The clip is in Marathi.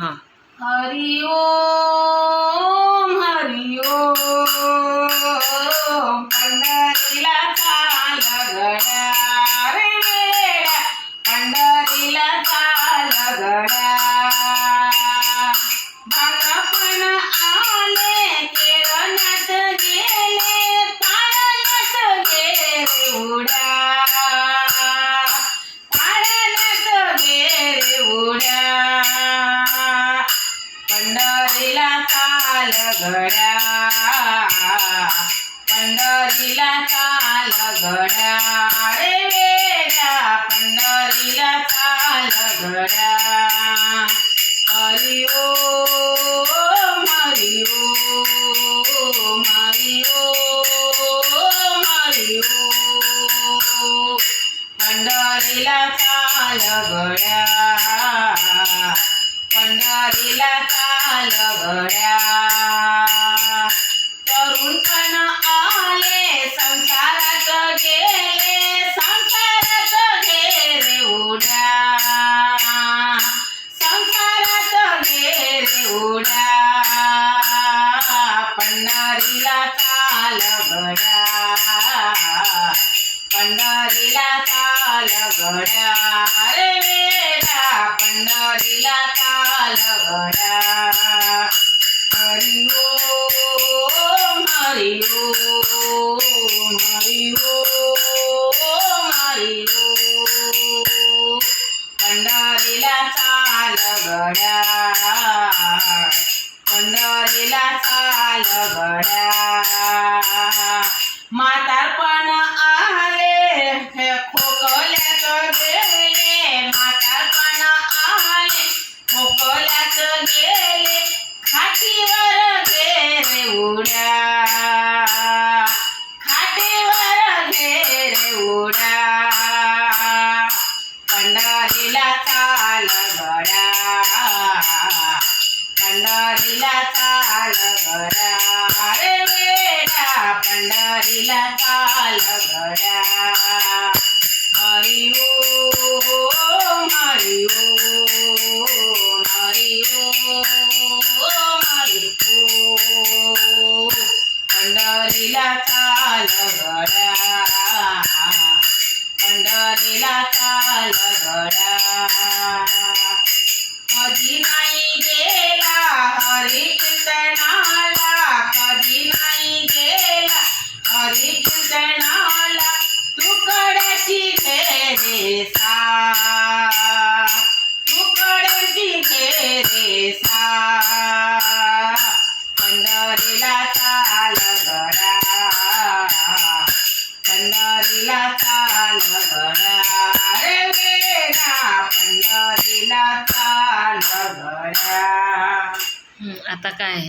हा. हरि ओम हरि ओम पंढरीला चाल गड्या रे वेड्या पंढरीला चाल गड्या बालपण आले केळण्यात गेले पाळण्यात गेले उड्या पाळण्यात गेले उड्या पंढरीला चाल गड्या पंढरीला चाल गड्या रे वेड्या पंढरीला चाल गड्या हरि ओम हरि ओम हरि ओम हरि ओम पंढरीला चाल गड्या पंढरीला चाल गड्या तरुणपण आले संसारात गेले संसारात गेले उड्या संसारात गेले उड्या पंढरीला चाल गड्या पंढरीला चाल गड्या रे वेड्या पंढरीला चाल गड्या हरि ओम हरि ओम हरि ओम हरि ओम पंढरीला चाल गड्या पंढरीला चाल गड्या म्हातारपण आले खोकल्यात गेले म्हातारपण आले खोकल्यात गेले खाटीवर गेले उड्या खाटीवर गेले उड्या पंढरीला चाल गड्या पंढरीला चाल गड्या रे वेड्या पंढरीला चाल गड्या हरि ओम हरि ओम हरि ओम हरि ओम पंढरीला चाल गड्या पंढरीला चाल गड्या कधी नाही गेला हरी कीर्तनाला कधी नाही गेला हरी कीर्तनाला तुकड्याची घेरे सा तुकड्याची घेरे सा पंढरीला चाल गड्या पंढरीला चाल गड्या रे वेड्या पंढरीला चाल गड्या आता काय आहे?